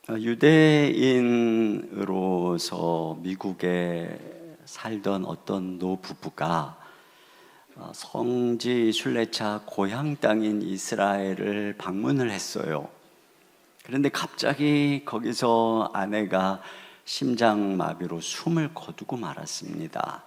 유대인으로서 미국에 살던 어떤 노부부가 성지 순례차 고향 땅인 이스라엘을 방문을 했어요. 그런데 갑자기 거기서 아내가 심장마비로 숨을 거두고 말았습니다.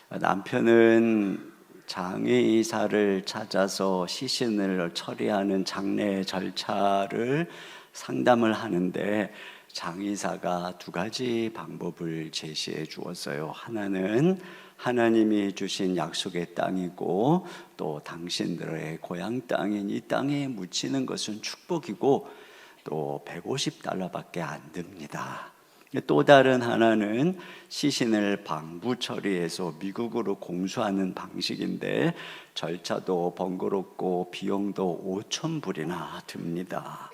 남편은 장의사를 찾아서 시신을 처리하는 장례 절차를 상담을 하는데 장의사가 두 가지 방법을 제시해 주었어요. 하나는 하나님이 주신 약속의 땅이고, 또 당신들의 고향 땅인 이 땅에 묻히는 것은 축복이고, 또 150달러밖에 안 듭니다. 또 다른 하나는 시신을 방부 처리해서 미국으로 공수하는 방식인데 절차도 번거롭고 비용도 5,000불이나 듭니다.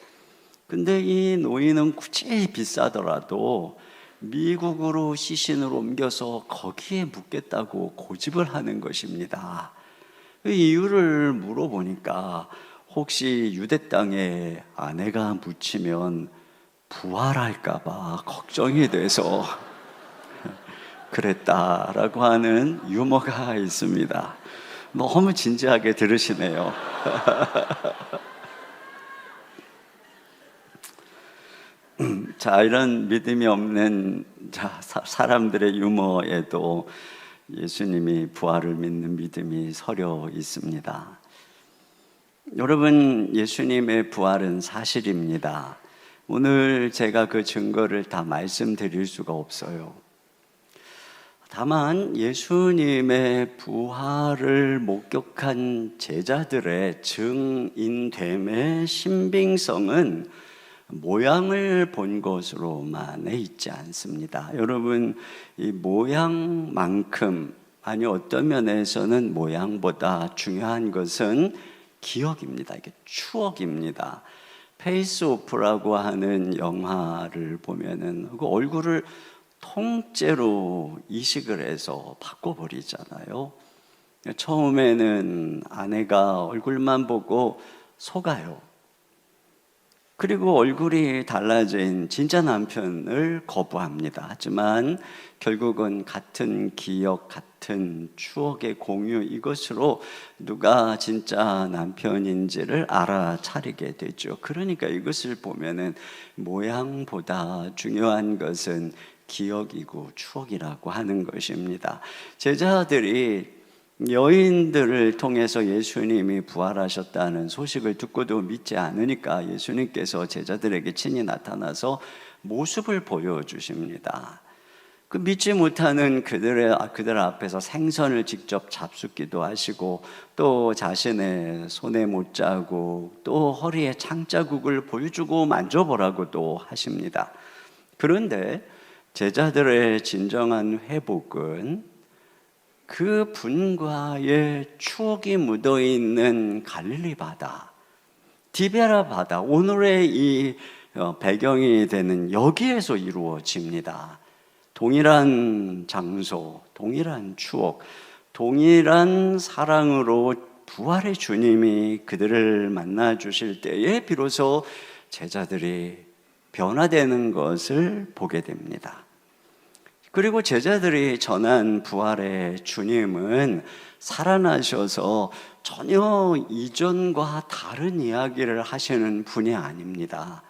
근데 이 노인은 굳이 비싸더라도 미국으로 시신을 옮겨서 거기에 묻겠다고 고집을 하는 것입니다. 그 이유를 물어보니까 혹시 유대 땅에 아내가 묻히면 부활할까봐 걱정이 돼서 그랬다라고 하는 유머가 있습니다. 너무 진지하게 들으시네요. 자, 이런 믿음이 없는 사람들의 유머에도 예수님이 부활을 믿는 믿음이 서려 있습니다. 여러분, 예수님의 부활은 사실입니다. 오늘 제가 그 증거를 다 말씀드릴 수가 없어요. 다만 예수님의 부활을 목격한 제자들의 증인됨의 신빙성은 모양을 본 것으로만 있지 않습니다. 여러분, 이 모양만큼, 아니 어떤 면에서는 모양보다 중요한 것은 기억입니다. 이게 추억입니다. 페이스 오프라고 하는 영화를 보면은 그 얼굴을 통째로 이식을 해서 바꿔버리잖아요. 처음에는 아내가 얼굴만 보고 속아요. 그리고 얼굴이 달라진 진짜 남편을 거부합니다. 하지만 결국은 같은 기억, 같은 추억의 공유, 이것으로 누가 진짜 남편인지를 알아차리게 되죠. 그러니까 이것을 보면은 모양보다 중요한 것은 기억이고 추억이라고 하는 것입니다. 제자들이 여인들을 통해서 예수님이 부활하셨다는 소식을 듣고도 믿지 않으니까 예수님께서 제자들에게 친히 나타나서 모습을 보여주십니다. 그 믿지 못하는 그들 앞에서 생선을 직접 잡숫기도 하시고, 또 자신의 손에 못자국, 또 허리에 창자국을 보여주고 만져보라고도 하십니다. 그런데 제자들의 진정한 회복은 그 분과의 추억이 묻어있는 갈릴리 바다, 디베라 바다, 오늘의 이 배경이 되는 여기에서 이루어집니다. 동일한 장소, 동일한 추억, 동일한 사랑으로 부활의 주님이 그들을 만나 주실 때에 비로소 제자들이 변화되는 것을 보게 됩니다. 그리고 제자들이 전한 부활의 주님은 살아나셔서 전혀 이전과 다른 이야기를 하시는 분이 아닙니다.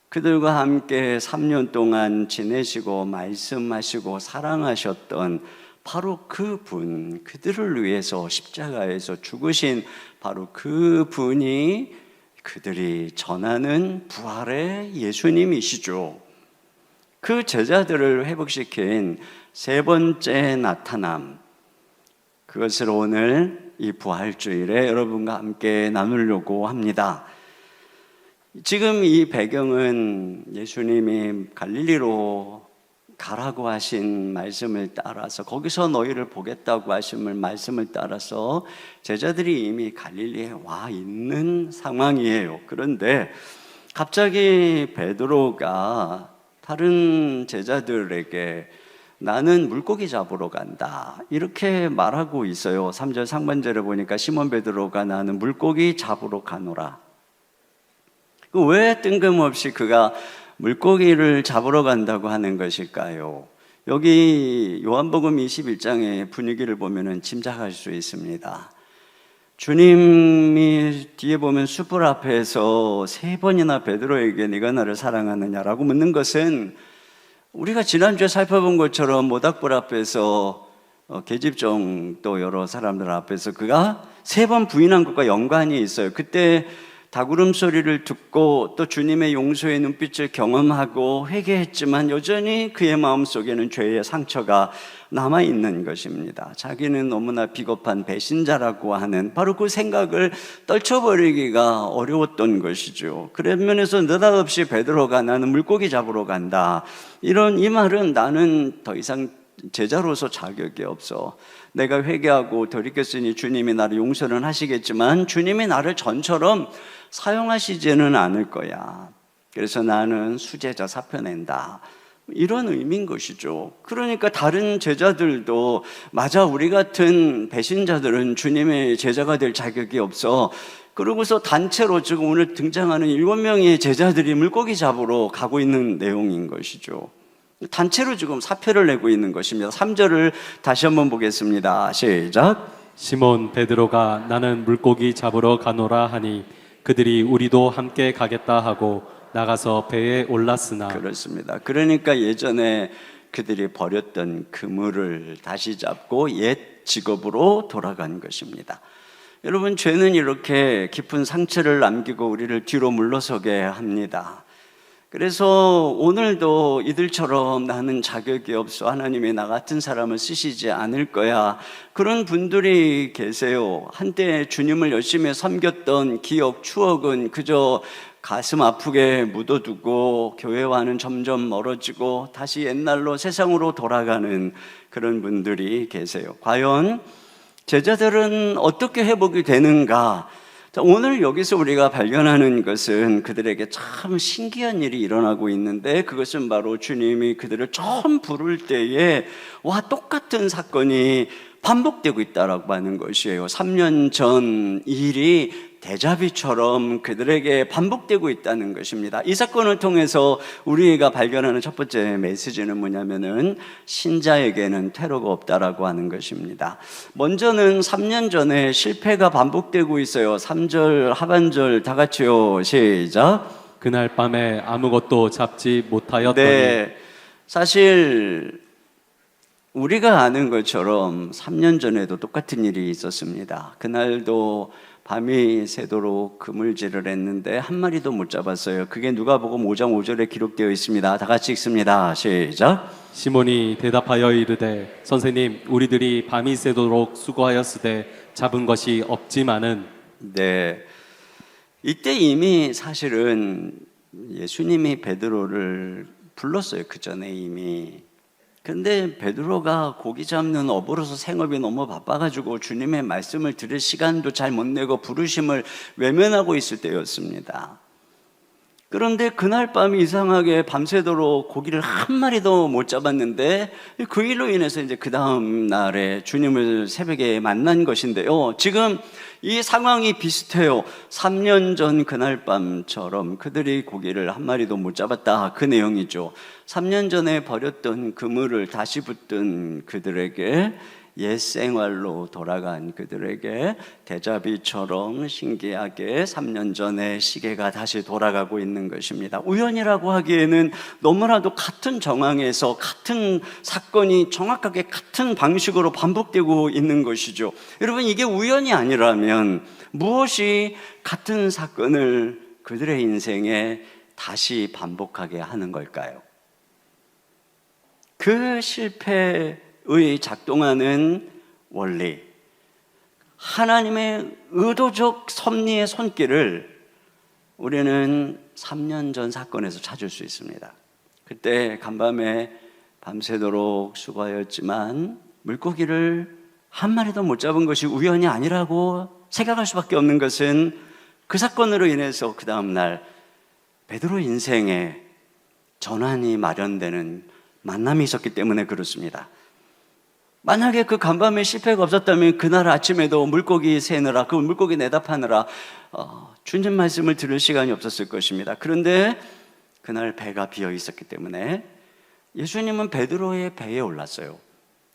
그들과 함께 3년 동안 지내시고 말씀하시고 사랑하셨던 바로 그분, 그들을 위해서 십자가에서 죽으신 바로 그분이 그들이 전하는 부활의 예수님이시죠. 그 제자들을 회복시킨 세 번째 나타남, 그것을 오늘 이 부활주일에 여러분과 함께 나누려고 합니다. 지금 이 배경은 예수님이 갈릴리로 가라고 하신 말씀을 따라서, 거기서 너희를 보겠다고 하신 말씀을 따라서 제자들이 이미 갈릴리에 와 있는 상황이에요. 그런데 갑자기 베드로가 다른 제자들에게 나는 물고기 잡으러 간다, 이렇게 말하고 있어요. 3절 상반절에 보니까 시몬 베드로가 나는 물고기 잡으러 가노라. 왜 뜬금없이 그가 물고기를 잡으러 간다고 하는 것일까요? 여기 요한복음 21장의 분위기를 보면 짐작할 수 있습니다. 주님이 뒤에 보면 숯불 앞에서 3번이나 베드로에게 네가 나를 사랑하느냐라고 묻는 것은 우리가 지난주에 살펴본 것처럼 모닥불 앞에서 계집종 또 여러 사람들 앞에서 그가 3번 부인한 것과 연관이 있어요. 그때 닭울음 소리를 듣고 또 주님의 용서의 눈빛을 경험하고 회개했지만 여전히 그의 마음속에는 죄의 상처가 남아있는 것입니다. 자기는 너무나 비겁한 배신자라고 하는 바로 그 생각을 떨쳐버리기가 어려웠던 것이죠. 그런 면에서 느닷없이 베드로가 나는 물고기 잡으러 간다, 이 말은 나는 더 이상 제자로서 자격이 없어. 내가 회개하고 돌이켰으니 주님이 나를 용서는 하시겠지만 주님이 나를 전처럼 사용하시지는 않을 거야. 그래서 나는 수제자 사표 낸다, 이런 의미인 것이죠. 그러니까 다른 제자들도 맞아, 우리 같은 배신자들은 주님의 제자가 될 자격이 없어. 그러고서 단체로 지금 오늘 등장하는 7명의 제자들이 물고기 잡으러 가고 있는 내용인 것이죠. 단체로 지금 사표를 내고 있는 것입니다. 3절을 다시 한번 보겠습니다. 시작. 시몬 베드로가 나는 물고기 잡으러 가노라 하니 그들이 우리도 함께 가겠다 하고 나가서 배에 올랐으나. 그렇습니다. 그러니까 예전에 그들이 버렸던 그물을 다시 잡고 옛 직업으로 돌아간 것입니다. 여러분, 죄는 이렇게 깊은 상처를 남기고 우리를 뒤로 물러서게 합니다. 그래서 오늘도 이들처럼 나는 자격이 없어, 하나님이 나 같은 사람을 쓰시지 않을 거야, 그런 분들이 계세요. 한때 주님을 열심히 섬겼던 기억, 추억은 그저 가슴 아프게 묻어두고 교회와는 점점 멀어지고 다시 옛날로 세상으로 돌아가는 그런 분들이 계세요. 과연 제자들은 어떻게 회복이 되는가? 오늘 여기서 우리가 발견하는 것은 그들에게 참 신기한 일이 일어나고 있는데, 그것은 바로 주님이 그들을 처음 부를 때에 똑같은 사건이 반복되고 있다라고 하는 것이에요. 3년 전 일이 데자비처럼 그들에게 반복되고 있다는 것입니다. 이 사건을 통해서 우리가 발견하는 첫 번째 메시지는 뭐냐면은 신자에게는 퇴로가 없다라고 하는 것입니다. 먼저는 3년 전에 실패가 반복되고 있어요. 3절 하반절 다 같이요. 시작. 그날 밤에 아무것도 잡지 못하였더니. 네, 사실 우리가 아는 것처럼 3년 전에도 똑같은 일이 있었습니다. 그날도 밤이 새도록 그물질을 했는데 한 마리도 못 잡았어요. 그게 누가복음 5장 5절에 기록되어 있습니다. 다 같이 읽습니다. 시작. 시몬이 대답하여 이르되 선생님, 우리들이 밤이 새도록 수고하였으되 잡은 것이 없지만은. 네, 이때 이미 사실은 예수님이 베드로를 불렀어요. 그 전에 이미. 근데 베드로가 고기 잡는 업으로서 생업이 너무 바빠가지고 주님의 말씀을 들을 시간도 잘 못 내고 부르심을 외면하고 있을 때였습니다. 그런데 그날 밤 이상하게 밤새도록 고기를 한 마리도 못 잡았는데, 그 일로 인해서 이제 그 다음 날에 주님을 새벽에 만난 것인데요. 지금 이 상황이 비슷해요. 3년 전 그날 밤처럼 그들이 고기를 한 마리도 못 잡았다, 그 내용이죠. 3년 전에 버렸던 그물을 다시 붙든 그들에게, 옛 생활로 돌아간 그들에게 데자비처럼 신기하게 3년 전에 시계가 다시 돌아가고 있는 것입니다. 우연이라고 하기에는 너무나도 같은 정황에서 같은 사건이 정확하게 같은 방식으로 반복되고 있는 것이죠. 여러분, 이게 우연이 아니라면 무엇이 같은 사건을 그들의 인생에 다시 반복하게 하는 걸까요? 그 실패의 작동하는 원리, 하나님의 의도적 섭리의 손길을 우리는 3년 전 사건에서 찾을 수 있습니다. 그때 간밤에 밤새도록 수고하였지만 물고기를 한 마리도 못 잡은 것이 우연이 아니라고 생각할 수밖에 없는 것은 그 사건으로 인해서 그 다음날 베드로 인생에 전환이 마련되는 만남이 있었기 때문에 그렇습니다. 만약에 그 간밤에 실패가 없었다면 그날 아침에도 물고기 세느라, 그 물고기 내다 파느라 주님 말씀을 들을 시간이 없었을 것입니다. 그런데 그날 배가 비어 있었기 때문에 예수님은 베드로의 배에 올랐어요.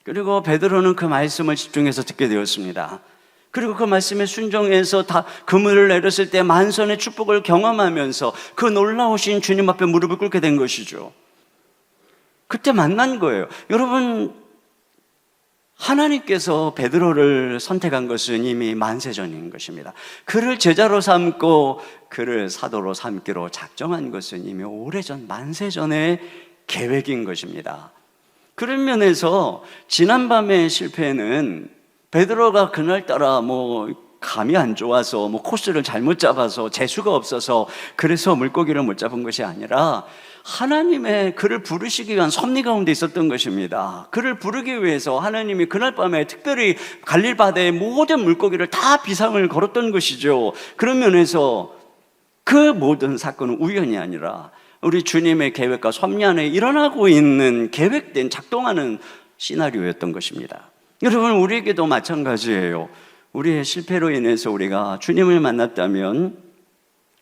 그리고 베드로는 그 말씀을 집중해서 듣게 되었습니다. 그리고 그 말씀에 순종해서 다 그물을 내렸을 때 만선의 축복을 경험하면서 그 놀라우신 주님 앞에 무릎을 꿇게 된 것이죠. 그때 만난 거예요. 여러분, 하나님께서 베드로를 선택한 것은 이미 만세전인 것입니다. 그를 제자로 삼고 그를 사도로 삼기로 작정한 것은 이미 오래전 만세전의 계획인 것입니다. 그런 면에서 지난밤의 실패는 베드로가 그날따라 감이 안 좋아서 코스를 잘못 잡아서 재수가 없어서 그래서 물고기를 못 잡은 것이 아니라 하나님의 그를 부르시기 위한 섭리 가운데 있었던 것입니다. 그를 부르기 위해서 하나님이 그날 밤에 특별히 갈릴 바다의 모든 물고기를 다 비상을 걸었던 것이죠. 그런 면에서 그 모든 사건은 우연이 아니라 우리 주님의 계획과 섭리 안에 일어나고 있는 계획된 작동하는 시나리오였던 것입니다. 여러분, 우리에게도 마찬가지예요. 우리의 실패로 인해서 우리가 주님을 만났다면,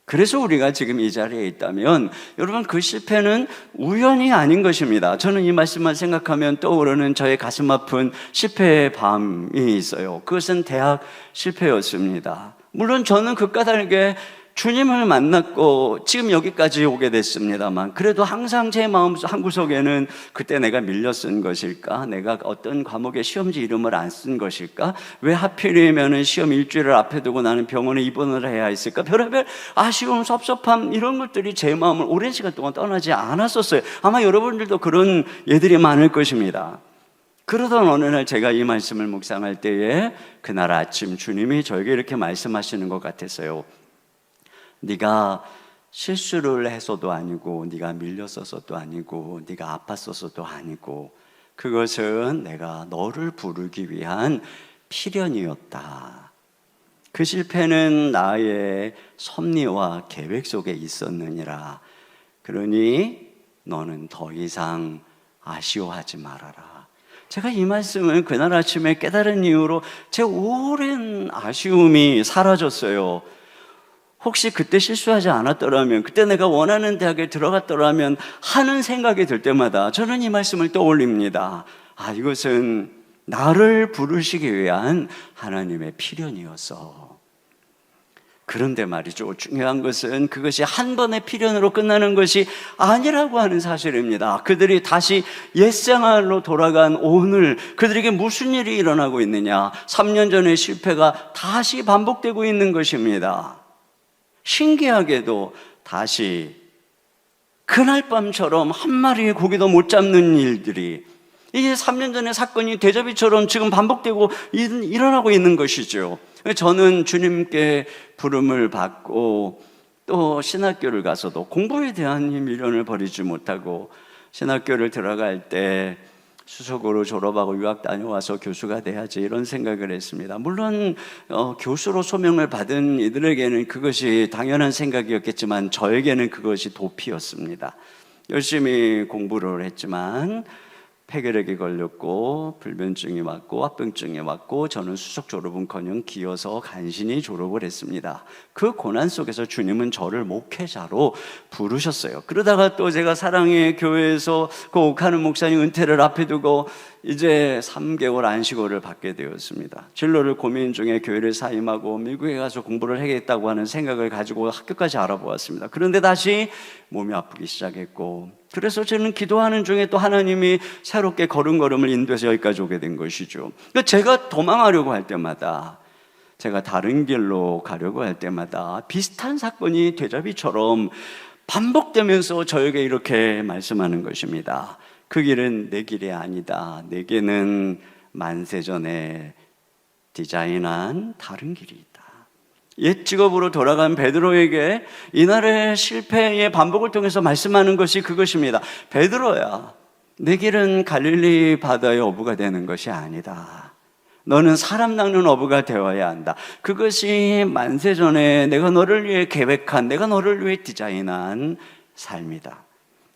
그래서 우리가 지금 이 자리에 있다면 여러분, 그 실패는 우연이 아닌 것입니다. 저는 이 말씀만 생각하면 떠오르는 저의 가슴 아픈 실패의 밤이 있어요. 그것은 대학 실패였습니다. 물론 저는 그 까닭에 주님을 만났고 지금 여기까지 오게 됐습니다만, 그래도 항상 제 마음 한구석에는 그때 내가 밀려 쓴 것일까? 내가 어떤 과목에 시험지 이름을 안 쓴 것일까? 왜 하필이면 시험 일주일을 앞에 두고 나는 병원에 입원을 해야 했을까? 별의별 아쉬움, 섭섭함, 이런 것들이 제 마음을 오랜 시간 동안 떠나지 않았었어요. 아마 여러분들도 그런 예들이 많을 것입니다. 그러던 어느 날 제가 이 말씀을 묵상할 때에 그날 아침 주님이 저에게 이렇게 말씀하시는 것 같았어요. 네가 실수를 해서도 아니고, 네가 밀렸어서도 아니고, 네가 아팠어서도 아니고, 그것은 내가 너를 부르기 위한 필연이었다. 그 실패는 나의 섭리와 계획 속에 있었느니라. 그러니 너는 더 이상 아쉬워하지 말아라. 제가 이 말씀을 그날 아침에 깨달은 이후로 제 오랜 아쉬움이 사라졌어요. 혹시 그때 실수하지 않았더라면, 그때 내가 원하는 대학에 들어갔더라면 하는 생각이 들 때마다 저는 이 말씀을 떠올립니다. 이것은 나를 부르시기 위한 하나님의 필연이어서. 그런데 말이죠, 중요한 것은 그것이 한 번의 필연으로 끝나는 것이 아니라고 하는 사실입니다. 그들이 다시 옛생활로 돌아간 오늘, 그들에게 무슨 일이 일어나고 있느냐? 3년 전의 실패가 다시 반복되고 있는 것입니다. 신기하게도 다시 그날 밤처럼 한 마리의 고기도 못 잡는 일들이, 이게 3년 전의 사건이 대저비처럼 지금 반복되고 일어나고 있는 것이죠. 저는 주님께 부름을 받고 또 신학교를 가서도 공부에 대한 미련을 버리지 못하고, 신학교를 들어갈 때 수석으로 졸업하고 유학 다녀와서 교수가 돼야지, 이런 생각을 했습니다. 물론 교수로 소명을 받은 이들에게는 그것이 당연한 생각이었겠지만 저에게는 그것이 도피였습니다. 열심히 공부를 했지만 폐결핵이 걸렸고 불면증이 왔고 합병증이 왔고, 저는 수석 졸업은커녕 기어서 간신히 졸업을 했습니다. 그 고난 속에서 주님은 저를 목회자로 부르셨어요. 그러다가 또 제가 사랑의 교회에서 그 옥하는 목사님 은퇴를 앞에 두고 이제 3개월 안식월을 받게 되었습니다. 진로를 고민 중에 교회를 사임하고 미국에 가서 공부를 하겠다고 하는 생각을 가지고 학교까지 알아보았습니다. 그런데 다시 몸이 아프기 시작했고, 그래서 저는 기도하는 중에 또 하나님이 새롭게 걸음걸음을 인도해서 여기까지 오게 된 것이죠. 그러니까 제가 도망하려고 할 때마다, 제가 다른 길로 가려고 할 때마다 비슷한 사건이 되잡이처럼 반복되면서 저에게 이렇게 말씀하는 것입니다. 그 길은 내 길이 아니다. 내게는 만세전에 디자인한 다른 길이 있다. 옛 직업으로 돌아간 베드로에게 이날의 실패의 반복을 통해서 말씀하는 것이 그것입니다. 베드로야, 내 길은 갈릴리 바다의 어부가 되는 것이 아니다. 너는 사람 낚는 어부가 되어야 한다. 그것이 만세전에 내가 너를 위해 계획한, 내가 너를 위해 디자인한 삶이다.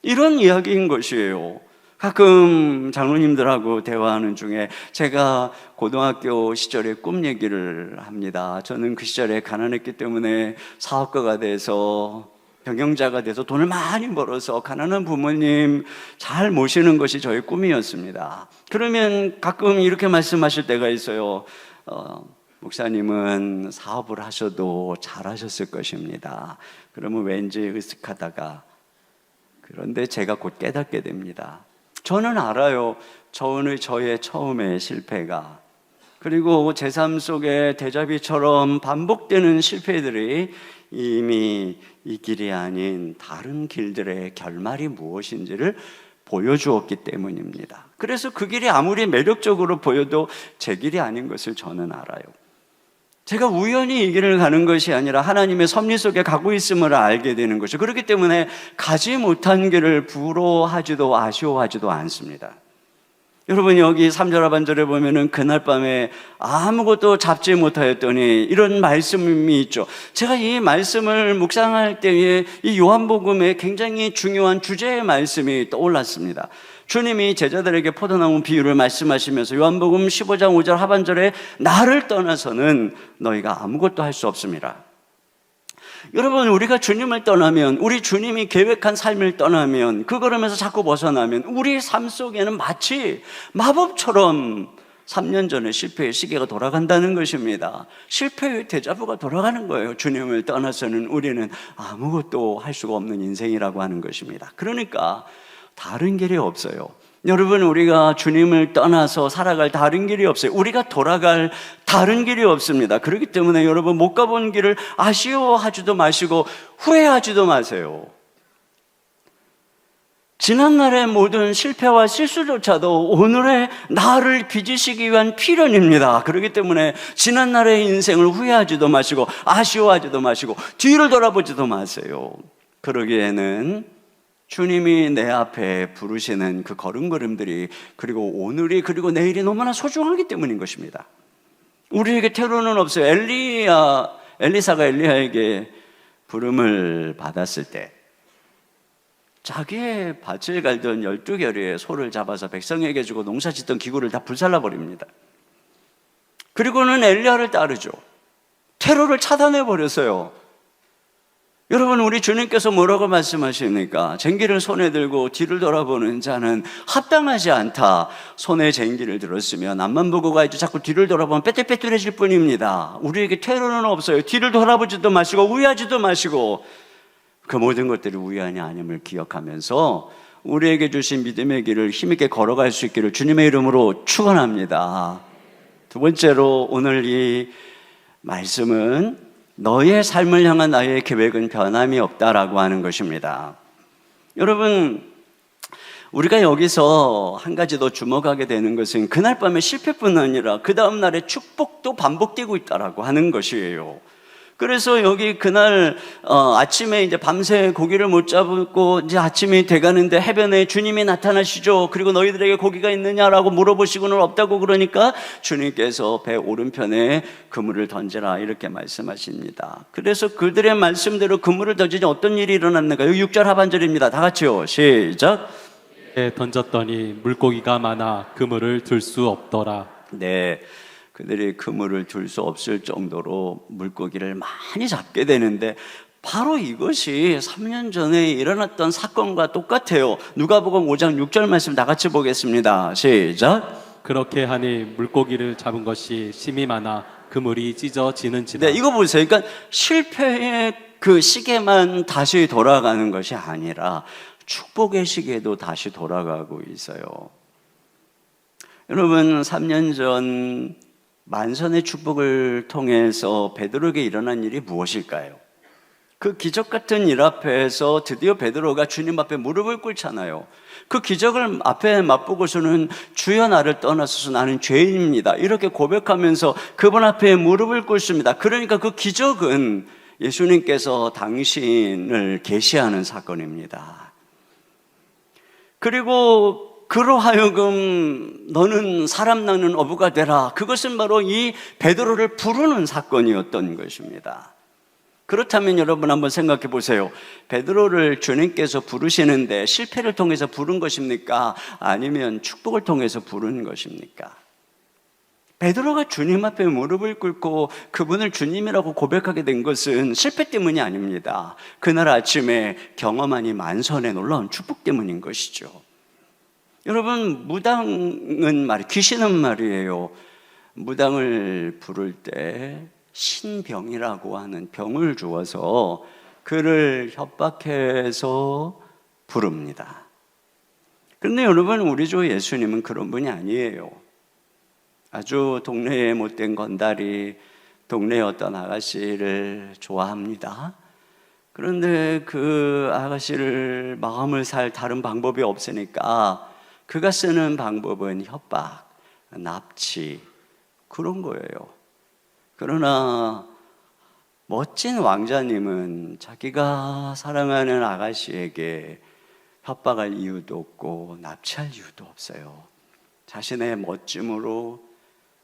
이런 이야기인 것이에요. 가끔 장로님들하고 대화하는 중에 제가 고등학교 시절에 꿈 얘기를 합니다. 저는 그 시절에 가난했기 때문에 사업가가 돼서 경영자가 돼서 돈을 많이 벌어서 가난한 부모님 잘 모시는 것이 저의 꿈이었습니다. 그러면 가끔 이렇게 말씀하실 때가 있어요. 목사님은 사업을 하셔도 잘하셨을 것입니다. 그러면 왠지 으쓱하다가, 그런데 제가 곧 깨닫게 됩니다. 저는 알아요. 저의 처음의 실패가, 그리고 제 삶 속에 데자비처럼 반복되는 실패들이 이미 이 길이 아닌 다른 길들의 결말이 무엇인지를 보여주었기 때문입니다. 그래서 그 길이 아무리 매력적으로 보여도 제 길이 아닌 것을 저는 알아요. 제가 우연히 이 길을 가는 것이 아니라 하나님의 섭리 속에 가고 있음을 알게 되는 것이죠. 그렇기 때문에 가지 못한 길을 부러워하지도 아쉬워하지도 않습니다. 여러분, 여기 3절 하반절에 보면은 그날 밤에 아무것도 잡지 못하였더니 이런 말씀이 있죠. 제가 이 말씀을 묵상할 때에 이 요한복음에 굉장히 중요한 주제의 말씀이 떠올랐습니다. 주님이 제자들에게 포도나무 비유를 말씀하시면서 요한복음 15장 5절 하반절에 나를 떠나서는 너희가 아무것도 할 수 없습니다. 여러분, 우리가 주님을 떠나면, 우리 주님이 계획한 삶을 떠나면, 그 걸음에서 자꾸 벗어나면 우리 삶 속에는 마치 마법처럼 3년 전에 실패의 시계가 돌아간다는 것입니다. 실패의 데자부가 돌아가는 거예요. 주님을 떠나서는 우리는 아무것도 할 수가 없는 인생이라고 하는 것입니다. 그러니까 다른 길이 없어요. 여러분, 우리가 주님을 떠나서 살아갈 다른 길이 없어요. 우리가 돌아갈 다른 길이 없습니다. 그렇기 때문에 여러분, 못 가본 길을 아쉬워하지도 마시고 후회하지도 마세요. 지난날의 모든 실패와 실수조차도 오늘의 나를 빚으시기 위한 필연입니다. 그렇기 때문에 지난날의 인생을 후회하지도 마시고 아쉬워하지도 마시고 뒤를 돌아보지도 마세요. 그러기에는 주님이 내 앞에 부르시는 그 걸음걸음들이, 그리고 오늘이, 그리고 내일이 너무나 소중하기 때문인 것입니다. 우리에게 퇴로는 없어요. 엘리사가 엘리야에게 부름을 받았을 때 자기의 밭을 갈던 12결의의 소를 잡아서 백성에게 주고 농사 짓던 기구를 다 불살라 버립니다. 그리고는 엘리야를 따르죠. 퇴로를 차단해 버렸어요. 여러분, 우리 주님께서 뭐라고 말씀하십니까? 쟁기를 손에 들고 뒤를 돌아보는 자는 합당하지 않다. 손에 쟁기를 들었으면 앞만 보고 가야지 자꾸 뒤를 돌아보면 빼뚤빼뚤해질 뿐입니다. 우리에게 퇴로는 없어요. 뒤를 돌아보지도 마시고 후회하지도 마시고 그 모든 것들이 우연이 아님을 기억하면서 우리에게 주신 믿음의 길을 힘있게 걸어갈 수 있기를 주님의 이름으로 축원합니다. 두 번째로, 오늘 이 말씀은 너의 삶을 향한 나의 계획은 변함이 없다라고 하는 것입니다. 여러분, 우리가 여기서 한 가지 더 주목하게 되는 것은 그날 밤의 실패뿐 아니라 그 다음 날의 축복도 반복되고 있다라고 하는 것이에요. 그래서 여기 그날 아침에 이제 밤새 고기를 못 잡고 이제 아침이 돼가는데 해변에 주님이 나타나시죠. 그리고 너희들에게 고기가 있느냐라고 물어보시고는 없다고 그러니까 주님께서 배 오른편에 그물을 던지라 이렇게 말씀하십니다. 그래서 그들의 말씀대로 그물을 던지니 어떤 일이 일어났는가? 여기 6절 하반절입니다. 다 같이요. 시작. 던졌더니 물고기가 많아 그물을 들 수 없더라. 네. 그들이 그물을 둘 수 없을 정도로 물고기를 많이 잡게 되는데 바로 이것이 3년 전에 일어났던 사건과 똑같아요. 누가복음 5장 6절 말씀 다 같이 보겠습니다. 시작. 그렇게 하니 물고기를 잡은 것이 심이 많아 그물이 찢어지는지라. 네, 이거 보세요. 그러니까 실패의 그 시계만 다시 돌아가는 것이 아니라 축복의 시계도 다시 돌아가고 있어요. 여러분, 3년 전 만선의 축복을 통해서 베드로에게 일어난 일이 무엇일까요? 그 기적 같은 일 앞에서 드디어 베드로가 주님 앞에 무릎을 꿇잖아요. 그 기적을 앞에 맛보고서는 주여 나를 떠나소서 나는 죄인입니다 이렇게 고백하면서 그분 앞에 무릎을 꿇습니다. 그러니까 그 기적은 예수님께서 당신을 계시하는 사건입니다. 그리고 그로 하여금 너는 사람 낳는 어부가 되라. 그것은 바로 이 베드로를 부르는 사건이었던 것입니다. 그렇다면 여러분 한번 생각해 보세요. 베드로를 주님께서 부르시는데 실패를 통해서 부른 것입니까? 아니면 축복을 통해서 부른 것입니까? 베드로가 주님 앞에 무릎을 꿇고 그분을 주님이라고 고백하게 된 것은 실패 때문이 아닙니다. 그날 아침에 경험한 이 만선의 놀라운 축복 때문인 것이죠. 여러분, 무당은 귀신은 말이에요. 무당을 부를 때 신병이라고 하는 병을 주어서 그를 협박해서 부릅니다. 그런데 여러분, 우리 주 예수님은 그런 분이 아니에요. 아주 동네에 못된 건달이 동네의 어떤 아가씨를 좋아합니다. 그런데 그 아가씨를 마음을 살 다른 방법이 없으니까 그가 쓰는 방법은 협박, 납치, 그런 거예요. 그러나 멋진 왕자님은 자기가 사랑하는 아가씨에게 협박할 이유도 없고 납치할 이유도 없어요. 자신의 멋짐으로,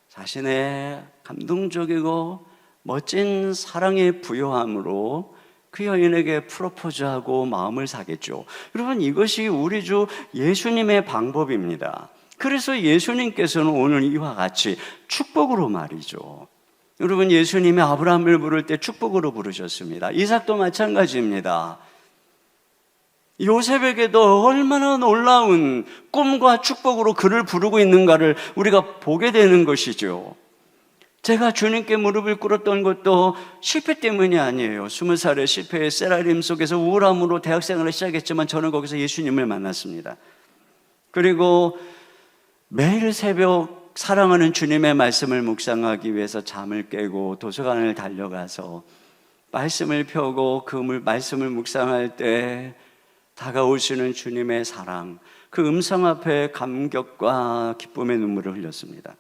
자신의 감동적이고 멋진 사랑의 부요함으로 그 여인에게 프로포즈하고 마음을 사겠죠. 여러분, 이것이 우리 주 예수님의 방법입니다. 그래서 예수님께서는 오늘 이와 같이 축복으로 말이죠. 여러분, 예수님이 아브라함을 부를 때 축복으로 부르셨습니다. 이삭도 마찬가지입니다. 요셉에게도 얼마나 놀라운 꿈과 축복으로 그를 부르고 있는가를 우리가 보게 되는 것이죠. 제가 주님께 무릎을 꿇었던 것도 실패 때문이 아니에요. 20살의 실패의 세라림 속에서 우울함으로 대학생활을 시작했지만 저는 거기서 예수님을 만났습니다. 그리고 매일 새벽 사랑하는 주님의 말씀을 묵상하기 위해서 잠을 깨고 도서관을 달려가서 말씀을 펴고 그 말씀을 묵상할 때 다가오시는 주님의 사랑, 그 음성 앞에 감격과 기쁨의 눈물을 흘렸습니다.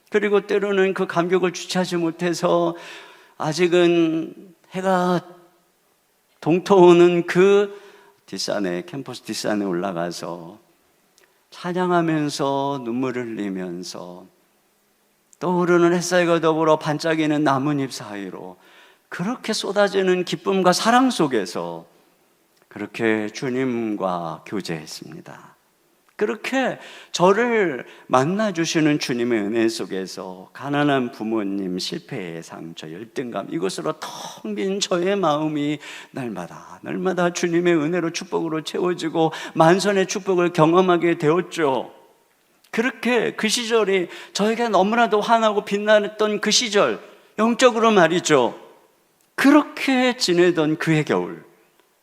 그리고 때로는 그 감격을 주체하지 못해서 아직은 해가 동터오는 그 뒷산에, 캠퍼스 뒷산에 올라가서 찬양하면서 눈물을 흘리면서 떠오르는 햇살과 더불어 반짝이는 나뭇잎 사이로 그렇게 쏟아지는 기쁨과 사랑 속에서 그렇게 주님과 교제했습니다. 그렇게 저를 만나주시는 주님의 은혜 속에서 가난한 부모님 실패의 상처, 열등감, 이것으로 텅 빈 저의 마음이 날마다 주님의 은혜로 축복으로 채워지고 만선의 축복을 경험하게 되었죠. 그렇게 그 시절이 저에게 너무나도 환하고 빛나던 그 시절, 영적으로 말이죠. 그렇게 지내던 그해 겨울,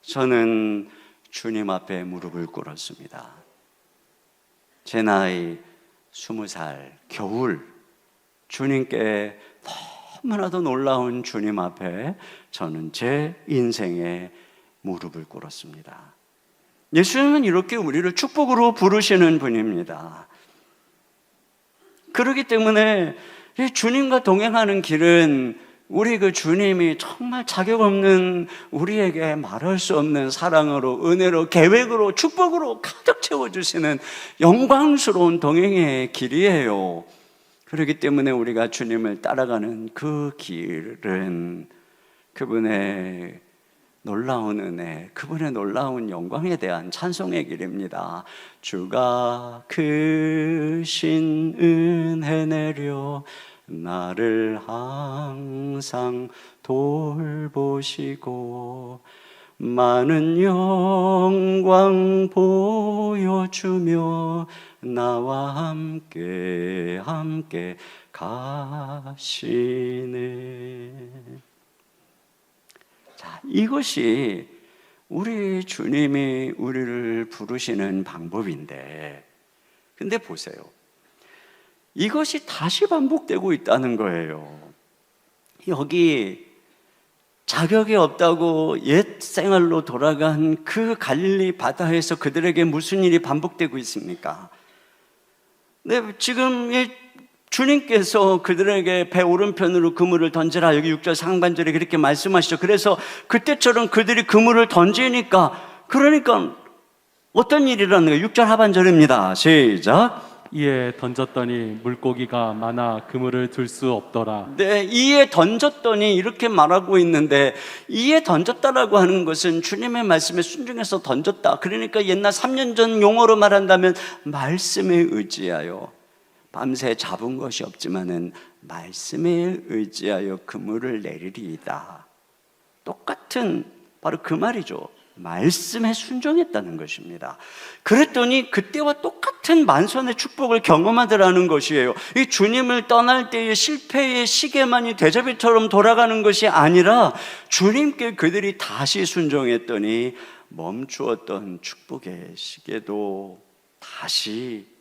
저는 주님 앞에 무릎을 꿇었습니다. 제 나이 20살 겨울, 주님께 너무나도 놀라운 주님 앞에 저는 제 인생에 무릎을 꿇었습니다. 예수님은 이렇게 우리를 축복으로 부르시는 분입니다. 그렇기 때문에 주님과 동행하는 길은 우리 그 주님이 정말 자격 없는 우리에게 말할 수 없는 사랑으로, 은혜로, 계획으로, 축복으로 가득 채워주시는 영광스러운 동행의 길이에요. 그렇기 때문에 우리가 주님을 따라가는 그 길은 그분의 놀라운 은혜, 그분의 놀라운 영광에 대한 찬송의 길입니다. 주가 크신 은혜 내려 나를 항상 돌보시고 많은 영광 보여주며 나와 함께 가시네. 자, 이것이 우리 주님이 우리를 부르시는 방법인데, 근데 보세요. 이것이 다시 반복되고 있다는 거예요. 여기 자격이 없다고 옛 생활로 돌아간 그 갈릴리 바다에서 그들에게 무슨 일이 반복되고 있습니까? 네, 지금 주님께서 그들에게 배 오른편으로 그물을 던지라, 여기 6절 상반절에 그렇게 말씀하시죠. 그래서 그때처럼 그들이 그물을 던지니까, 그러니까 어떤 일이 일어나는 거예요? 6절 하반절입니다. 시작. 이에 던졌더니 물고기가 많아 그물을 들 수 없더라. 네, 이에 던졌더니 이렇게 말하고 있는데, 이에 던졌다라고 하는 것은 주님의 말씀에 순종해서 던졌다. 그러니까 옛날 3년 전 용어로 말한다면 말씀에 의지하여, 밤새 잡은 것이 없지만은 말씀에 의지하여 그물을 내리리이다. 똑같은 바로 그 말이죠. 말씀에 순종했다는 것입니다. 그랬더니 그때와 똑같은 만선의 축복을 경험하더라는 것이에요. 이 주님을 떠날 때의 실패의 시계만이 데자뷰처럼 돌아가는 것이 아니라 주님께 그들이 다시 순종했더니 멈추었던 축복의 시계도 다시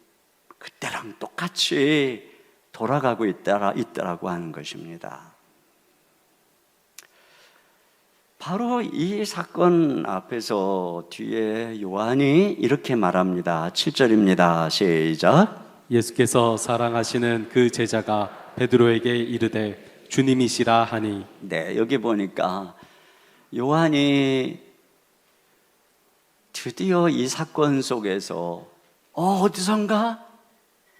그때랑 똑같이 돌아가고 있다라고 하는 것입니다. 바로 이 사건 앞에서 뒤에 요한이 이렇게 말합니다. 7절입니다. 시작. 예수께서 사랑하시는 그 제자가 베드로에게 이르되 주님이시라 하니. 네, 여기 보니까 요한이 드디어 이 사건 속에서 어디선가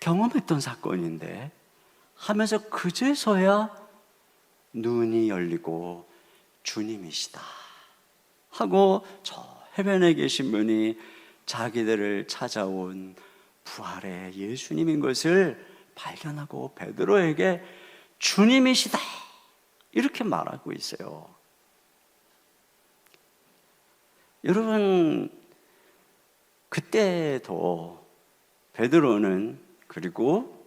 경험했던 사건인데 하면서 그제서야 눈이 열리고 주님이시다 하고 저 해변에 계신 분이 자기들을 찾아온 부활의 예수님인 것을 발견하고 베드로에게 주님이시다 이렇게 말하고 있어요. 여러분, 그때도 베드로는 그리고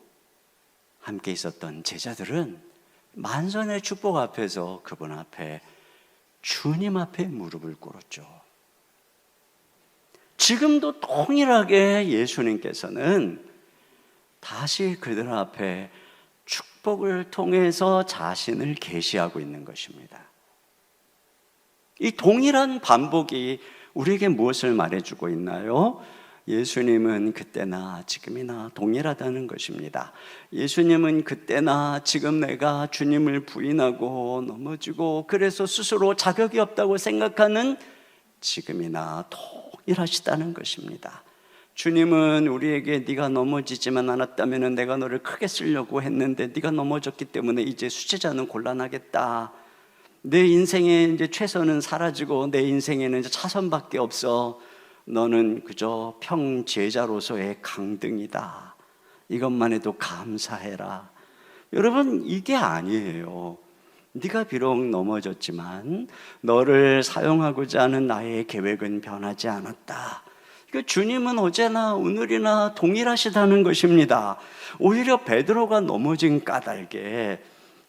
함께 있었던 제자들은 만선의 축복 앞에서 그분 앞에 주님 앞에 무릎을 꿇었죠. 지금도 동일하게 예수님께서는 다시 그들 앞에 축복을 통해서 자신을 계시하고 있는 것입니다. 이 동일한 반복이 우리에게 무엇을 말해주고 있나요? 예수님은 그때나 지금이나 동일하다는 것입니다. 예수님은 그때나 지금 내가 주님을 부인하고 넘어지고 그래서 스스로 자격이 없다고 생각하는 지금이나 동일하시다는 것입니다. 주님은 우리에게 네가 넘어지지만 않았다면 내가 너를 크게 쓰려고 했는데 네가 넘어졌기 때문에 이제 수제자는 곤란하겠다. 내 인생의 이제 최선은 사라지고 내 인생에는 이제 차선밖에 없어. 너는 그저 평제자로서의 강등이다. 이것만 해도 감사해라. 여러분, 이게 아니에요. 네가 비록 넘어졌지만 너를 사용하고자 하는 나의 계획은 변하지 않았다. 주님은 어제나 오늘이나 동일하시다는 것입니다. 오히려 베드로가 넘어진 까닭에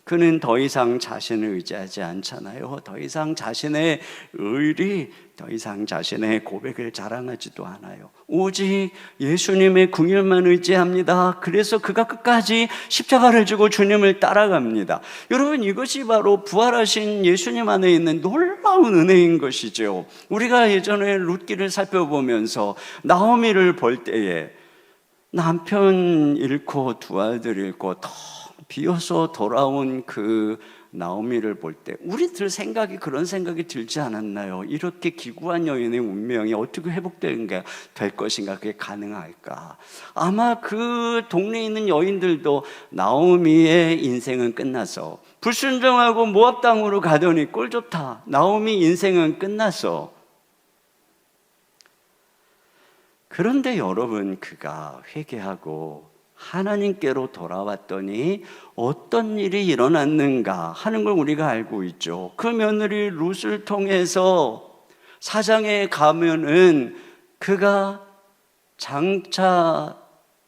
그는 더 이상 자신을 의지하지 않잖아요. 더 이상 자신의 의리, 더 이상 자신의 고백을 자랑하지도 않아요. 오직 예수님의 궁율만 의지합니다. 그래서 그가 끝까지 십자가를 지고 주님을 따라갑니다. 여러분, 이것이 바로 부활하신 예수님 안에 있는 놀라운 은혜인 것이죠. 우리가 예전에 룻기를 살펴보면서 나오미를 볼 때에 남편 잃고 두 아들 잃고 더 비어서 돌아온 그 나오미를 볼 때 우리들 생각이 그런 생각이 들지 않았나요? 이렇게 기구한 여인의 운명이 어떻게 회복될 것인가? 그게 가능할까? 아마 그 동네에 있는 여인들도 나오미의 인생은 끝나서 불순종하고 모압 땅으로 가더니 꼴 좋다. 나오미 인생은 끝났어. 그런데 여러분, 그가 회개하고 하나님께로 돌아왔더니 어떤 일이 일어났는가 하는 걸 우리가 알고 있죠. 그 며느리 룻을 통해서 사장에 가면은 그가 장차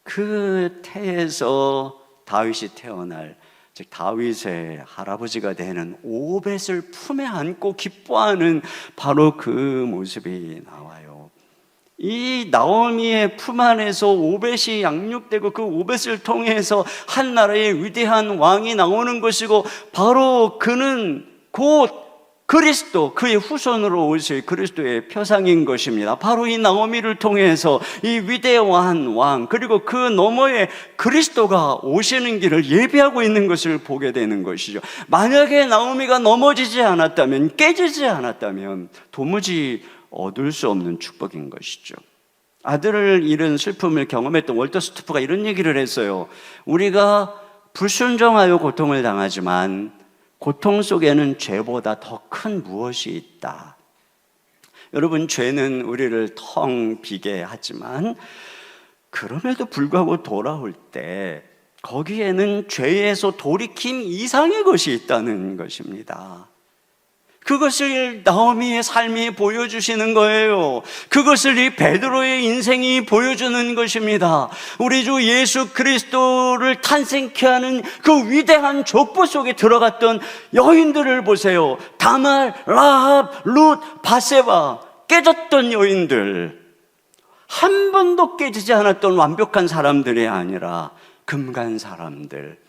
그 태에서 다윗이 태어날, 즉 다윗의 할아버지가 되는 오벳을 품에 안고 기뻐하는 바로 그 모습이 나와요. 이 나오미의 품 안에서 오벳이 양육되고 그 오벳을 통해서 한 나라의 위대한 왕이 나오는 것이고 바로 그는 곧 그리스도, 그의 후손으로 오실 그리스도의 표상인 것입니다. 바로 이 나오미를 통해서 이 위대한 왕 그리고 그 너머에 그리스도가 오시는 길을 예비하고 있는 것을 보게 되는 것이죠. 만약에 나오미가 넘어지지 않았다면, 깨지지 않았다면 도무지 얻을 수 없는 축복인 것이죠. 아들을 잃은 슬픔을 경험했던 월터 스투프가 이런 얘기를 했어요. 우리가 불순종하여 고통을 당하지만 고통 속에는 죄보다 더 큰 무엇이 있다. 여러분, 죄는 우리를 텅 비게 하지만 그럼에도 불구하고 돌아올 때 거기에는 죄에서 돌이킴 이상의 것이 있다는 것입니다. 그것을 나오미의 삶이 보여주시는 거예요. 그것을 이 베드로의 인생이 보여주는 것입니다. 우리 주 예수 그리스도를 탄생케 하는 그 위대한 족보 속에 들어갔던 여인들을 보세요. 다말, 라합, 룻, 바세바, 깨졌던 여인들, 한 번도 깨지지 않았던 완벽한 사람들이 아니라 금간 사람들.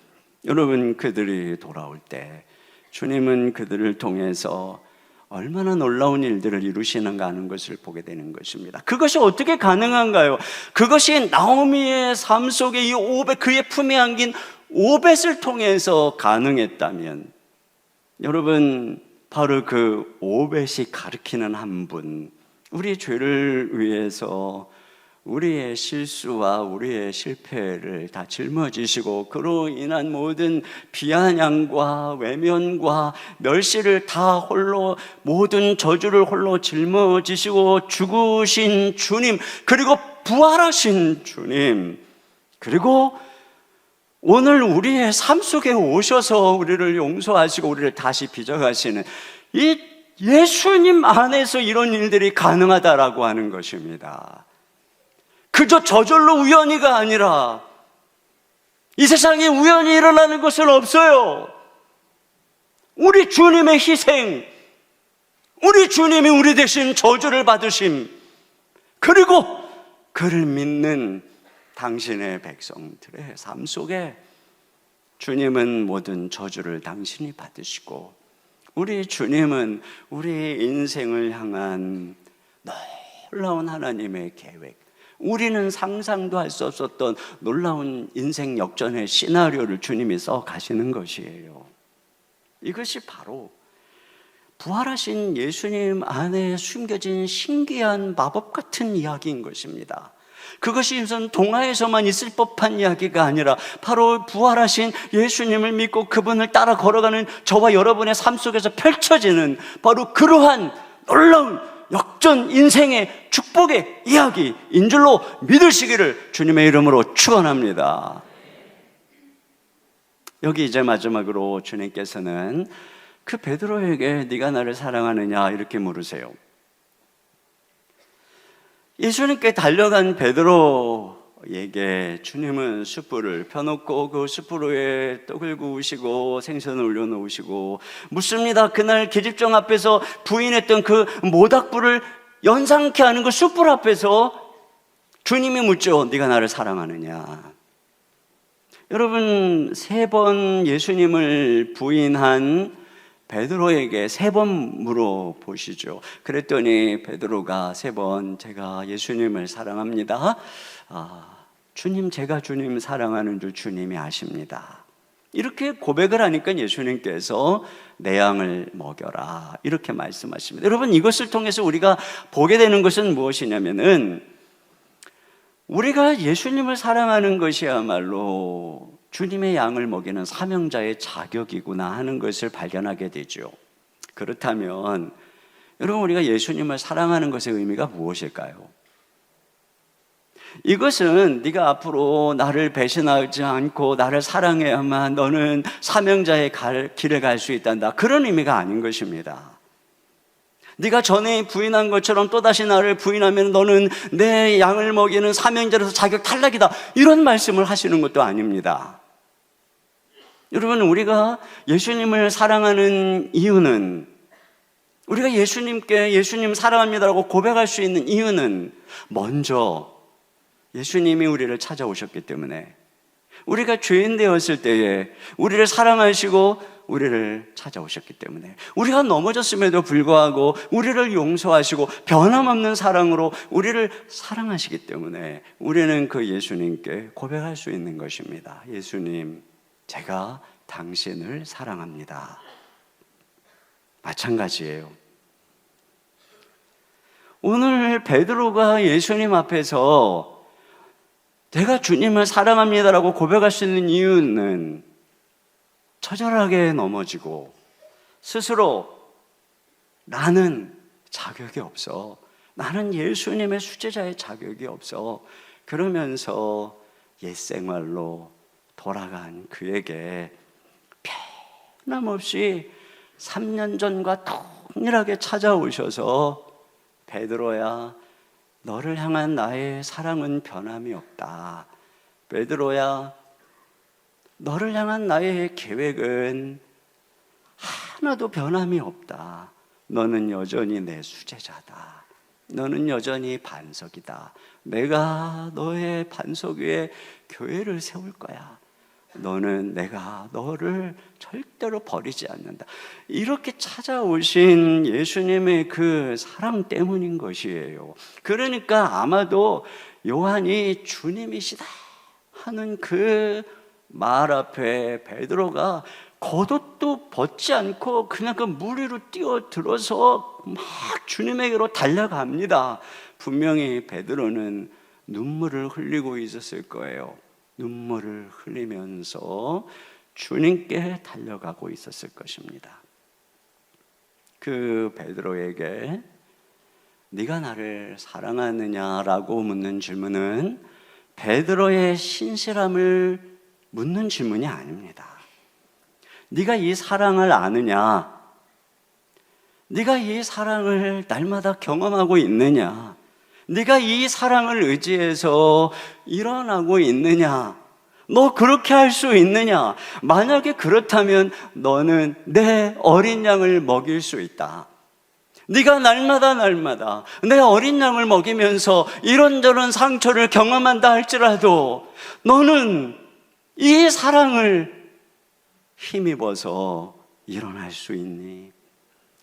여러분, 그들이 돌아올 때 주님은 그들을 통해서 얼마나 놀라운 일들을 이루시는가 하는 것을 보게 되는 것입니다. 그것이 어떻게 가능한가요? 그것이 나오미의 삶 속에 이 오벳, 그의 품에 안긴 오벳을 통해서 가능했다면, 여러분, 바로 그 오벳이 가리키는 한 분, 우리 죄를 위해서 우리의 실수와 우리의 실패를 다 짊어지시고 그로 인한 모든 비아냥과 외면과 멸시를 다 홀로, 모든 저주를 홀로 짊어지시고 죽으신 주님, 그리고 부활하신 주님, 그리고 오늘 우리의 삶 속에 오셔서 우리를 용서하시고 우리를 다시 빚어가시는 이 예수님 안에서 이런 일들이 가능하다라고 하는 것입니다. 그저 저절로 우연히가 아니라, 이 세상에 우연히 일어나는 것은 없어요. 우리 주님의 희생, 우리 주님이 우리 대신 저주를 받으심, 그리고 그를 믿는 당신의 백성들의 삶 속에 주님은 모든 저주를 당신이 받으시고, 우리 주님은 우리 인생을 향한 놀라운 하나님의 계획, 우리는 상상도 할 수 없었던 놀라운 인생 역전의 시나리오를 주님이 써 가시는 것이에요. 이것이 바로 부활하신 예수님 안에 숨겨진 신기한 마법 같은 이야기인 것입니다. 그것이 우선 동화에서만 있을 법한 이야기가 아니라 바로 부활하신 예수님을 믿고 그분을 따라 걸어가는 저와 여러분의 삶 속에서 펼쳐지는 바로 그러한 놀라운 역전 인생의 축복의 이야기인 줄로 믿으시기를 주님의 이름으로 축원합니다. 여기 이제 마지막으로 주님께서는 그 베드로에게 네가 나를 사랑하느냐 이렇게 물으세요. 예수님께 달려간 베드로에게 주님은 숯불을 펴놓고 그 숯불 위에 떡을 구우시고 생선을 올려놓으시고 묻습니다. 그날 계집종 앞에서 부인했던 그 모닥불을 연상케 하는 그 숯불 앞에서 주님이 묻죠. 네가 나를 사랑하느냐. 여러분, 3번 예수님을 부인한 베드로에게 3번 물어보시죠. 그랬더니 베드로가 3번 제가 예수님을 사랑합니다. 주님, 제가 주님 사랑하는 줄 주님이 아십니다. 이렇게 고백을 하니까 예수님께서 내 양을 먹여라 이렇게 말씀하십니다. 여러분, 이것을 통해서 우리가 보게 되는 것은 무엇이냐면은 우리가 예수님을 사랑하는 것이야말로 주님의 양을 먹이는 사명자의 자격이구나 하는 것을 발견하게 되죠. 그렇다면 여러분, 우리가 예수님을 사랑하는 것의 의미가 무엇일까요? 이것은 네가 앞으로 나를 배신하지 않고 나를 사랑해야만 너는 사명자의 길에 갈 수 있단다, 그런 의미가 아닌 것입니다. 네가 전에 부인한 것처럼 또다시 나를 부인하면 너는 내 양을 먹이는 사명자로서 자격 탈락이다, 이런 말씀을 하시는 것도 아닙니다. 여러분, 우리가 예수님을 사랑하는 이유는, 우리가 예수님께 예수님 사랑합니다라고 고백할 수 있는 이유는 먼저 예수님이 우리를 찾아오셨기 때문에, 우리가 죄인 되었을 때에 우리를 사랑하시고 우리를 찾아오셨기 때문에, 우리가 넘어졌음에도 불구하고 우리를 용서하시고 변함없는 사랑으로 우리를 사랑하시기 때문에 우리는 그 예수님께 고백할 수 있는 것입니다. 예수님, 제가 당신을 사랑합니다. 마찬가지예요. 오늘 베드로가 예수님 앞에서 내가 주님을 사랑합니다라고 고백할 수 있는 이유는 처절하게 넘어지고 스스로 나는 자격이 없어, 나는 예수님의 수제자의 자격이 없어, 그러면서 옛생활로 돌아간 그에게 변함없이 3년 전과 동일하게 찾아오셔서 베드로야, 너를 향한 나의 사랑은 변함이 없다. 베드로야, 너를 향한 나의 계획은 하나도 변함이 없다. 너는 여전히 내 수제자다. 너는 여전히 반석이다. 내가 너의 반석 위에 교회를 세울 거야. 내가 너를 절대로 버리지 않는다. 이렇게 찾아오신 예수님의 그 사랑 때문인 것이에요. 그러니까 아마도 요한이 주님이시다 하는 그 말 앞에 베드로가 겉옷도 벗지 않고 그냥 그 물 위로 뛰어들어서 막 주님에게로 달려갑니다. 분명히 베드로는 눈물을 흘리고 있었을 거예요. 눈물을 흘리면서 주님께 달려가고 있었을 것입니다. 그 베드로에게 네가 나를 사랑하느냐라고 묻는 질문은 베드로의 신실함을 묻는 질문이 아닙니다. 네가 이 사랑을 아느냐? 네가 이 사랑을 날마다 경험하고 있느냐? 네가 이 사랑을 의지해서 일어나고 있느냐? 너 그렇게 할 수 있느냐? 만약에 그렇다면 너는 내 어린 양을 먹일 수 있다. 네가 날마다 내 어린 양을 먹이면서 이런저런 상처를 경험한다 할지라도 너는 이 사랑을 힘입어서 일어날 수 있니?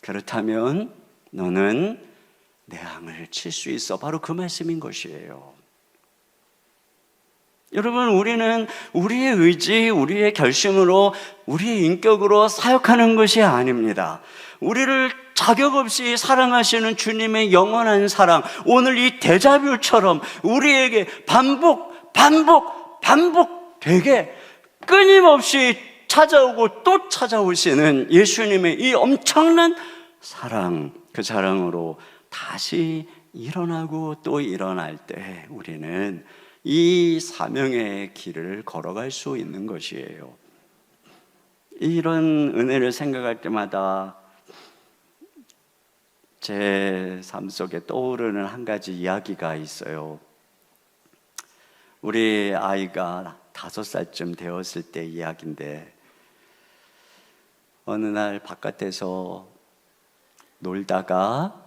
그렇다면 너는 내 양을 칠 수 있어. 바로 그 말씀인 것이에요. 여러분, 우리는 우리의 의지, 우리의 결심으로, 우리의 인격으로 사역하는 것이 아닙니다. 우리를 자격 없이 사랑하시는 주님의 영원한 사랑, 오늘 이 데자뷰처럼 우리에게 반복되게 끊임없이 찾아오고 또 찾아오시는 예수님의 이 엄청난 사랑, 그 사랑으로 다시 일어나고 또 일어날 때 우리는 이 사명의 길을 걸어갈 수 있는 것이에요. 이런 은혜를 생각할 때마다 제 삶 속에 떠오르는 한 가지 이야기가 있어요. 우리 아이가 5살쯤 되었을 때 이야기인데, 어느 날 바깥에서 놀다가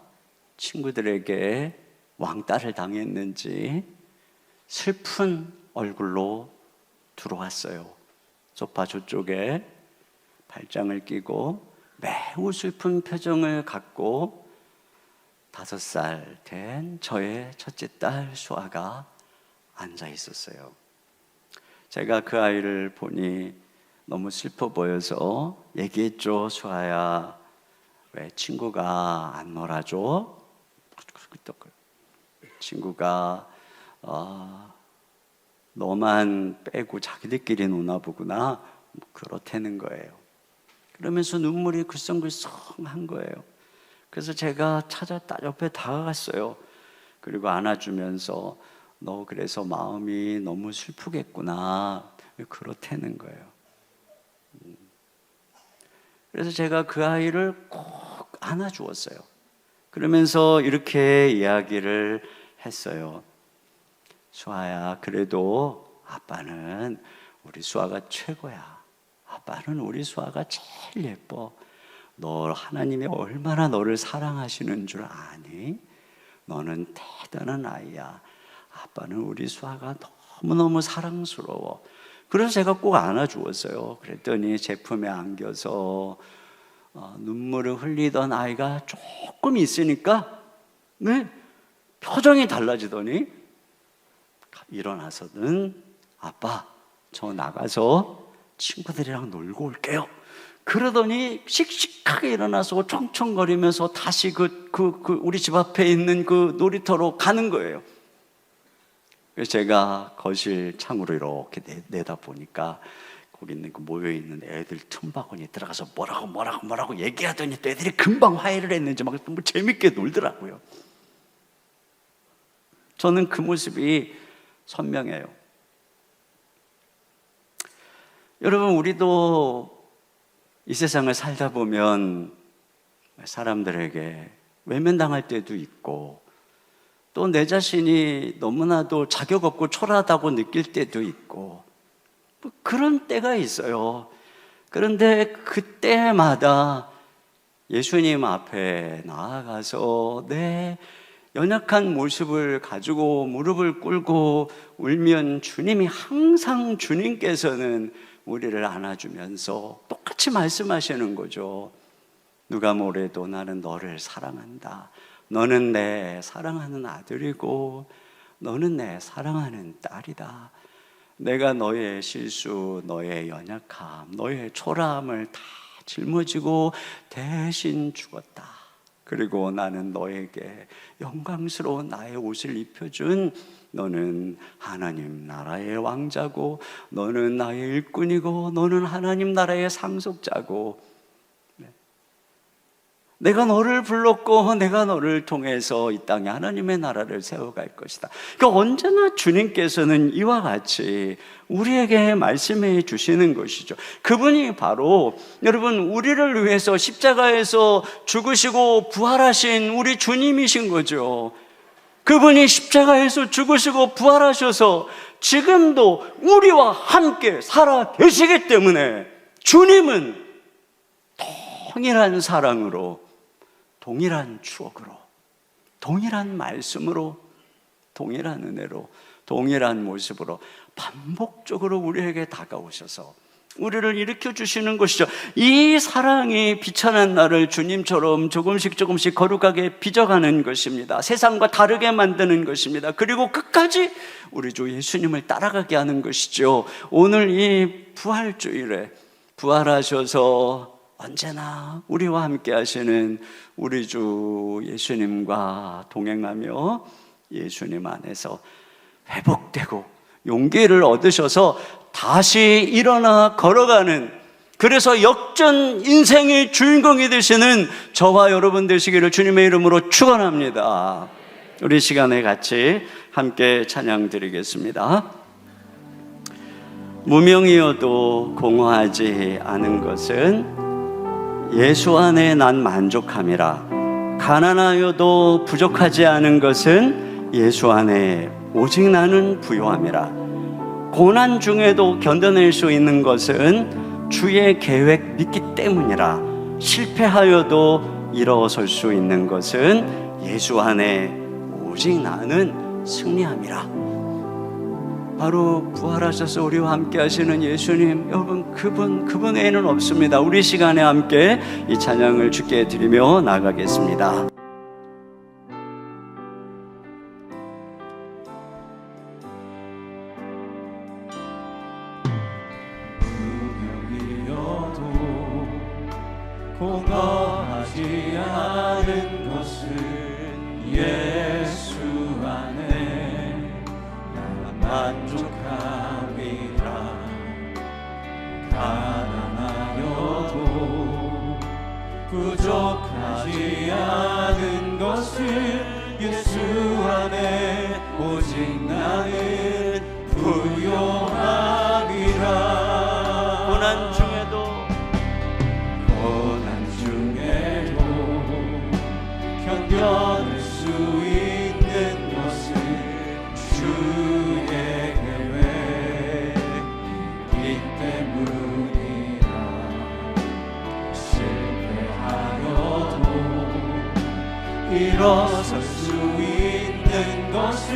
친구들에게 왕따를 당했는지 슬픈 얼굴로 들어왔어요. 소파 저쪽에 발장을 끼고 매우 슬픈 표정을 갖고 5살 된 저의 첫째 딸 수아가 앉아 있었어요. 제가 그 아이를 보니 너무 슬퍼 보여서 얘기했죠. 수아야, 왜 친구가 안 놀아줘? 친구가 너만 빼고 자기들끼리 노나 보구나, 그렇다는 거예요. 그러면서 눈물이 글썽글썽한 거예요. 그래서 제가 찾았다 옆에 다가갔어요. 그리고 안아주면서 너 그래서 마음이 너무 슬프겠구나, 그렇다는 거예요. 그래서 제가 그 아이를 꼭 안아주었어요. 그러면서 이렇게 이야기를 했어요. 수아야, 그래도 아빠는 우리 수아가 최고야. 아빠는 우리 수아가 제일 예뻐. 너 하나님이 얼마나 너를 사랑하시는 줄 아니? 너는 대단한 아이야. 아빠는 우리 수아가 너무너무 사랑스러워. 그래서 제가 꼭 안아주었어요. 그랬더니 제 품에 안겨서 눈물을 흘리던 아이가 조금 있으니까 표정이 달라지더니 일어나서는 아빠, 저 나가서 친구들이랑 놀고 올게요. 그러더니 씩씩하게 일어나서 총총거리면서 다시 우리 집 앞에 있는 그 놀이터로 가는 거예요. 그래서 제가 거실 창으로 이렇게 내다보니까 거기 있는 그 모여있는 애들 틈바구니에 들어가서 뭐라고 얘기하더니 또 애들이 금방 화해를 했는지 막 너무 재밌게 놀더라고요. 저는 그 모습이 선명해요. 여러분, 우리도 이 세상을 살다 보면 사람들에게 외면당할 때도 있고, 또 내 자신이 너무나도 자격 없고 초라하다고 느낄 때도 있고, 뭐 그런 때가 있어요. 그런데 그때마다 예수님 앞에 나아가서 내 연약한 모습을 가지고 무릎을 꿇고 울면 주님이 항상, 주님께서는 우리를 안아주면서 똑같이 말씀하시는 거죠. 누가 뭐래도 나는 너를 사랑한다. 너는 내 사랑하는 아들이고 너는 내 사랑하는 딸이다. 내가 너의 실수, 너의 연약함, 너의 초라함을 다 짊어지고 대신 죽었다. 그리고 나는 너에게 영광스러운 나의 옷을 입혀준, 너는 하나님 나라의 왕자고 너는 나의 일꾼이고 너는 하나님 나라의 상속자고, 내가 너를 불렀고 내가 너를 통해서 이 땅에 하나님의 나라를 세워갈 것이다. 그러니까 언제나 주님께서는 이와 같이 우리에게 말씀해 주시는 것이죠. 그분이 바로, 여러분, 우리를 위해서 십자가에서 죽으시고 부활하신 우리 주님이신 거죠. 그분이 십자가에서 죽으시고 부활하셔서 지금도 우리와 함께 살아 계시기 때문에 주님은 동일한 사랑으로, 동일한 추억으로, 동일한 말씀으로, 동일한 은혜로, 동일한 모습으로 반복적으로 우리에게 다가오셔서 우리를 일으켜 주시는 것이죠. 이 사랑이 비천한 나를 주님처럼 조금씩 조금씩 거룩하게 빚어가는 것입니다. 세상과 다르게 만드는 것입니다. 그리고 끝까지 우리 주 예수님을 따라가게 하는 것이죠. 오늘 이 부활주일에 부활하셔서 언제나 우리와 함께 하시는 우리 주 예수님과 동행하며 예수님 안에서 회복되고 용기를 얻으셔서 다시 일어나 걸어가는, 그래서 역전 인생의 주인공이 되시는 저와 여러분 되시기를 주님의 이름으로 축원합니다. 우리 시간에 같이 함께 찬양 드리겠습니다. 무명이어도 공허하지 않은 것은 예수 안에 난 만족함이라. 가난하여도 부족하지 않은 것은 예수 안에 오직 나는 부요함이라. 고난 중에도 견뎌낼 수 있는 것은 주의 계획 믿기 때문이라. 실패하여도 일어설 수 있는 것은 예수 안에 오직 나는 승리함이라. 바로 부활하셔서 우리와 함께 하시는 예수님, 여러분, 그분 외에는 없습니다. 우리 시간에 함께 이 찬양을 주께 드리며 나가겠습니다. 무명이어도 공허하지 않은 것은 예수 안에 나만 만족함이라. 가난하여도 부족하지 않은 것은 예수 안에 오직 나는 부요함이라. 고난 중에도 견뎌낼 수 있는 것은 주의 계획이기 때문이라. 실패하여도 일어설 수 있는 것은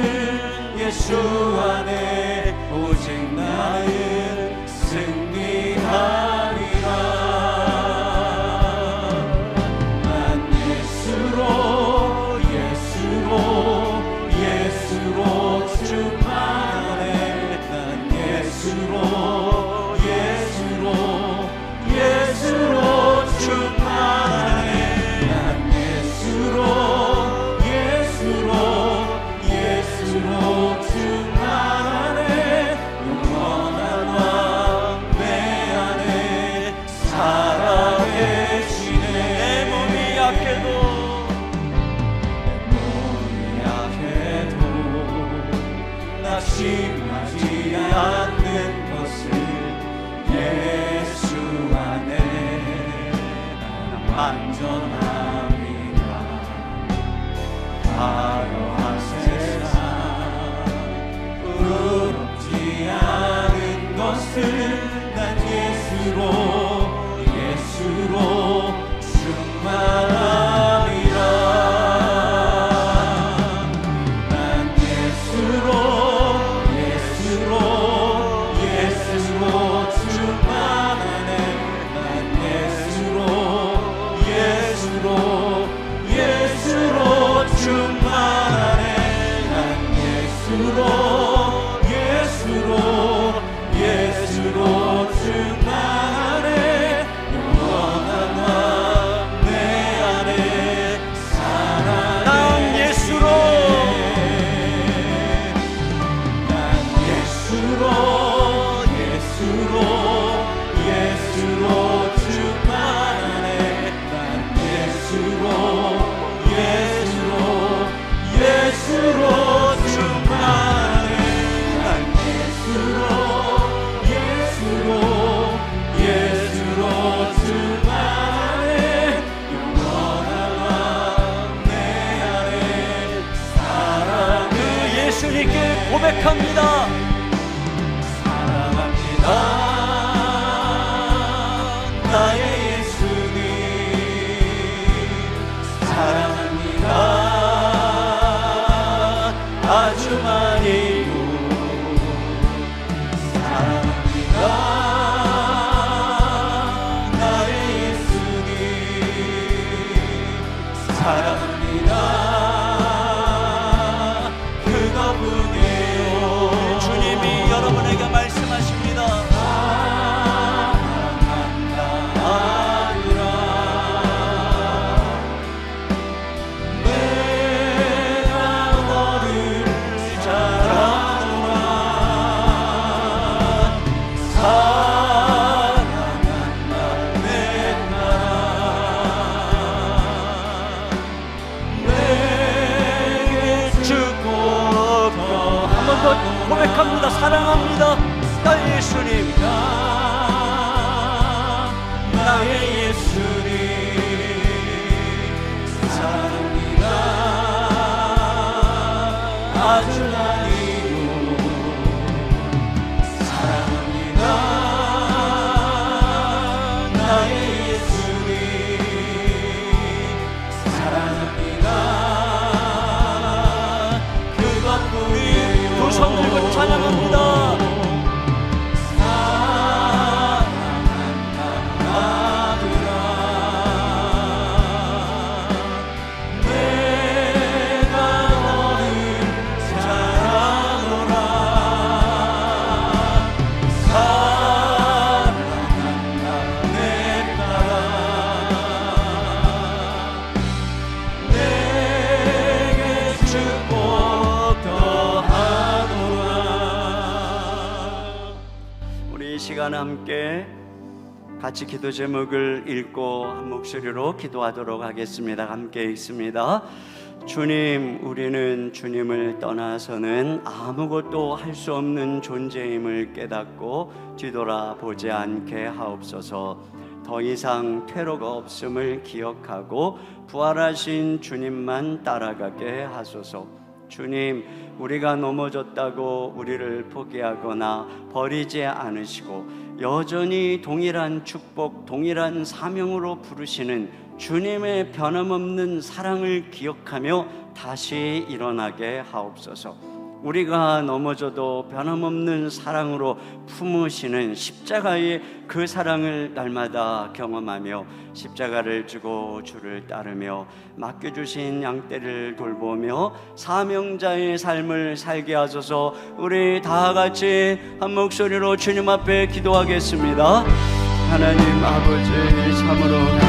예수 안에 오직 나는 승리하리라. 난 예수로 충만해. 난 예수로 충만해. 난 예수로 충만해. 영원한 왕 내 안에 살아계시네. 내 몸이 약해도 낙심하지 않는 것을 예수로 충만함이라. 난 예수로 충만하네. 난 예수로 충만하네. 난 예수로 충만하네. 영원한 왕 내 안에 살아내. 난 예수로 충만하네. 난 예수로 충만하네. 난 예수로 충만하네. 영원한 왕 내 안에 살아내. 그 예수님께 고백합니다. 사랑합니다. 나의 예수님 사랑합니다. 아주 많이요. 사랑합니다. 나의 예수님 사랑합니다. 그것뿐이에요. 주님이 여러분에게 말씀하십니다. 고백합니다. 사랑합니다. 나의 예수님, 나의 예수님 사랑합니다. 아주 많이요. 사랑합니다. 나의 예수님 사랑합니다. 그것뿐이에요. 두 손 들고 찬양합니다. 시간 함께 같이 기도 제목을 읽고 한 목소리로 기도하도록 하겠습니다. 함께 읽습니다. 주님, 우리는 주님을 떠나서는 아무것도 할 수 없는 존재임을 깨닫고 뒤돌아보지 않게 하옵소서. 더 이상 퇴로가 없음을 기억하고 부활하신 주님만 따라가게 하소서. 주님, 우리가 넘어졌다고 우리를 포기하거나 버리지 않으시고 여전히 동일한 축복, 동일한 사명으로 부르시는 주님의 변함없는 사랑을 기억하며 다시 일어나게 하옵소서. 우리가 넘어져도 변함없는 사랑으로 품으시는 십자가의 그 사랑을 날마다 경험하며 십자가를 지고 주를 따르며 맡겨주신 양떼를 돌보며 사명자의 삶을 살게 하소서. 우리 다 같이 한 목소리로 주님 앞에 기도하겠습니다. 하나님 아버지, 참으로